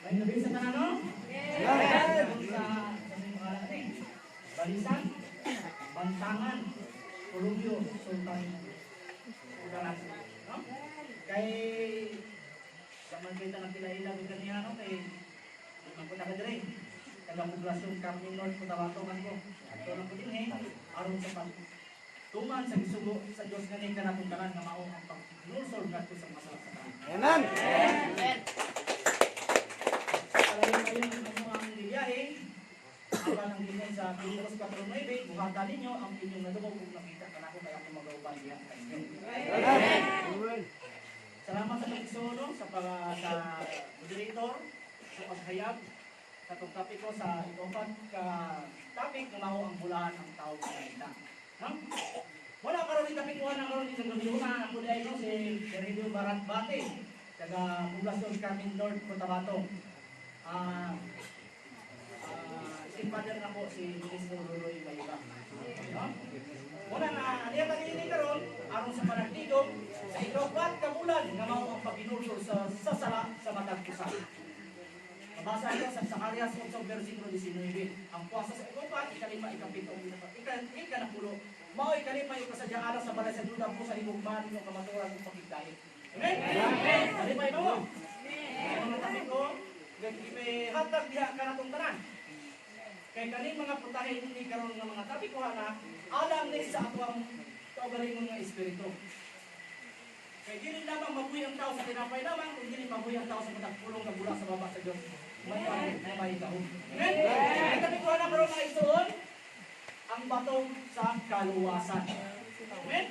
May nabi sa tanan, no? Yes! Sa pangalan ni Balisan, Bantangan, Columyo, Sultan. Udalas, no? Kay zaman kita ng pila-ila ng kaniya, no? Kay magpunta ka dire. Tagang poblasyon Carmen North, Cotabato man ko. Ato lang po din aron sa tuman sa gisugo sa Diyos ganing kanatong tanan nga mao ang paglusol ngadto sa masarap sa tanan. Amen. Amen. Salamat kayo ang biyahe. Apan ang dinay sa Pilipos 4:9, buhatan ninyo ang inyong nadungog kung nakita kanako kay ako magauban diha sa inyo. Amen. Salamat sa pagsuno sa moderator sa paghayag sa itong topic ko sa itopat ka topic na mao ang bulahan ang tao sa kanila. No? Wala karon ni topic 1 ang karon ni Gabriela ako dai no si Radio Barat Bate taga poblasyon Carmen North, Cotabato. Si father na po si Ministro Ruroy Bayuga. No? Wala na aliya kanini karon aron sa panagtigom sa itopat ka bulan nga mao ang pagginulsol sa sala sa matag pusa. Mabasa ito sa Zacarias 8 versikulo 19. Ang puwasa sa ikupat, ikalima, ikapito, ikanapulo. Mao ikalima yung kasadyaan sa balay sa duda po sa higugman ng kamaturan ng pagkigdahit. Amen? Amen! Kalima ito mo. Ang mga tabi ko, hatag diha ka na itong tanan. Kaya kaning mga putahin ni karon ng mga tabi ko na alam ni sa atwang kaugalingon ng espiritu. Kaya dili lamang mabuhi ang tao sa tinapay lamang, kung dili mabuhi ang tao sa matagpulong na bula sa baba sa Diyos. May kahon. Amen? Kaya tabi ko na karon mga isuon, ang batong sa kaluwasan. Amen?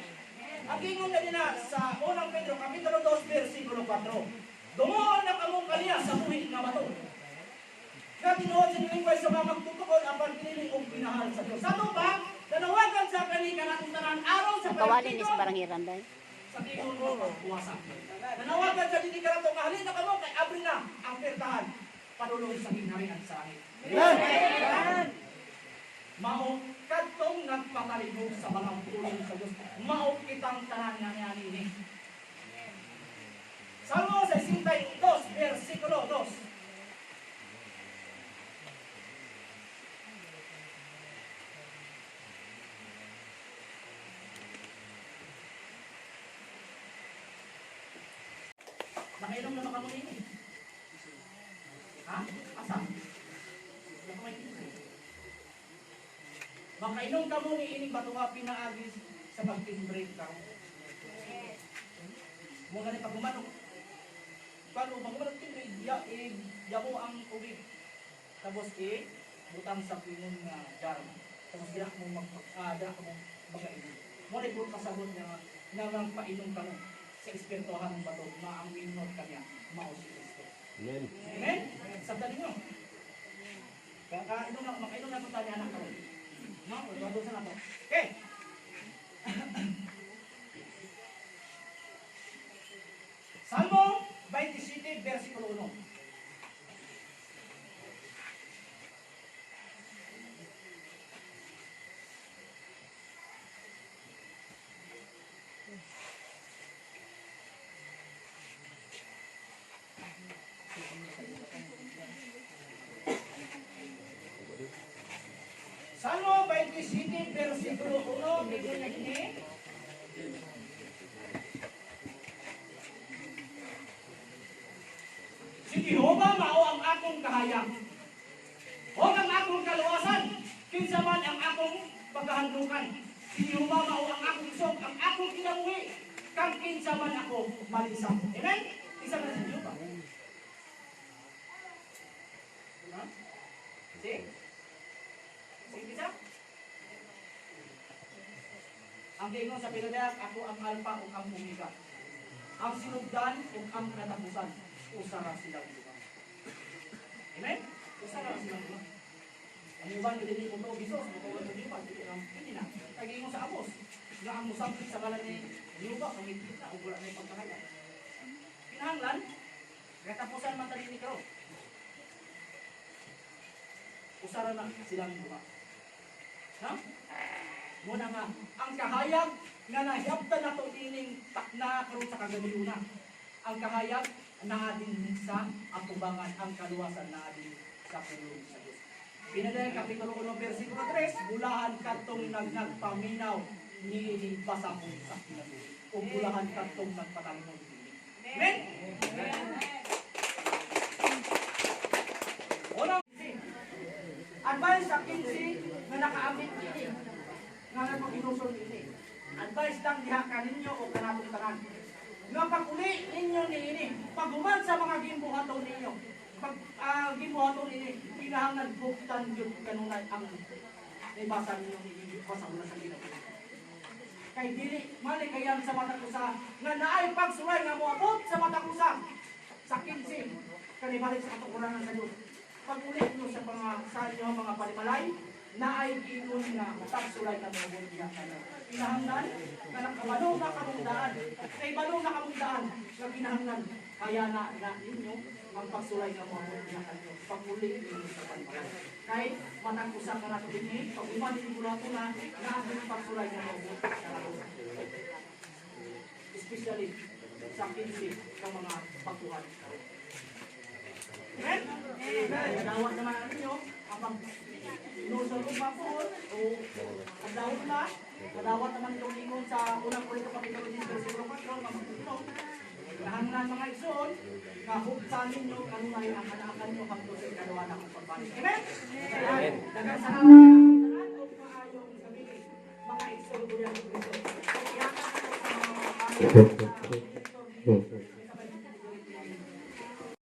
Ang gingon na nila sa unang Pedro, kapitulo 2, versikulo 4. Dumuon na kamong kaniya sa buhi na bato. Nga tinuod sa nilingway sa mga magtutukod apan pinili og pinahal sa Diyos. Sa ba? Nanawagan sa kanika natong tanan araw sa Kawalin ni sa barang Iranday. sa tingin mo pagpuwasa. Nanawagan sa dili karato kahalin na kamo kay abri na ang pertahan padulong sa ginharian sa langit. Amen. Mao kadtong nagpatalibog sa mga pulong sa Dios. Mao kitang tanan nga niani. Salmo 62 versikulo 2. Nakainom na makamu ini. Ha? Asa? Makainom ka mo ni ining batuha pinaagis sa pag-break ka. Mo gani pag gumanong. Paano pag gumanong timbre, ya mo ang tubig. Tapos butang sa pinon nga jar. Tapos dira mo magkainom. Mo ni puro kasabot nga nang painom ka mo. Sa espirituhan ng bato, na ang winod kanya, mao si Kristo. Amen. Amen? Sabdali nyo. Makainom na ito tayo anak ko. No? Badusan na ito. Okay. Salmo 27, versikulo 1. Salmo 27, versikulo 1, bigyan na ini. Si Jehovah mao ang akong kahayag. O ang akong kaluwasan, kinsa man ang akong paghahandlukan. Si Jehovah mao ang akong isog, ang akong kinabuhi, kang kinsa man ako malisang. Amen? Isa na si Jehovah. See? Bisa? Ang gingon sa pinadayak, ako ang alpha o ang omega. Ang sinugdan o ang katapusan. Usara silang iba. Amen? Usara silang iba. Ang iban, hindi ko ito bisos. Matuwa ito iba. Hindi na. Ang gingon sa Apos. Nga ang musabit sa kalan ni Liuba. Pangit na. Ugula na yung pagkakaya. Pinahanglan. Katapusan man tali ni Karo. Usara na silang iba. Ha? Muna nga, ang kahayag nga nahiyaptan na ito ining takna karon sa kaganiluna. Ang kahayag na din sa atubangan ang kaluwasan na din sa pulong sa Diyos. Pinadaya Kapitulo 1, versikulo 3, bulahan katong nagpaminaw ni pasakong sa kinabuhi. O bulahan katong nagpatalong dili. Amen? Unang advice sa 15 na nakaamit ini. Nga nagpaginusol ini. Advice lang diha kaninyo o kanatong tanan. Nga pag-uli ninyo ni ini. Pag-uman sa mga gimbuhaton ninyo. Pag gimbuhaton ini, kinahanglan buktan yun kanunay ang ibasa ninyo ni basa mula sa ginabuhi. Kay dili mali kayan sa mata kusa nga naay pagsulay nga moabot sa mata kusa sa 15 kanibalik sa katukuran sa Dios. Pag-uli niyo sa inyo mga palimalay naay giingon nga pagsulay nga moabot diha kanila. Kinahanglan kanang kabalo na kamungdaan. Kay balo na kamungdaan nga kinahanglan kaya na ninyo ang pagsulay nga moabot diha kanila. Pag-uli niyo sa palimalay. Kay matang usa ka na tubig pag uman ni bulato na ang pagsulay nga moabot especially sa 15 ng mga pagkuhan. Amen? Kadawat naman ninyo ang pag-inusol kong pagkuhan o kadawat na kadawat naman itong ingon sa unang Korinto Kapitulo 10 versikulo 4 magpapilong nahanglan mga igsoon nga huktan ninyo kanunay ang kanaakan nyo hangtod sa ikalawa ng pagbalik. Amen? Dagang salamat sa kanan o maayong sabihin mga igsoon ko yan. Kaya ka sa mga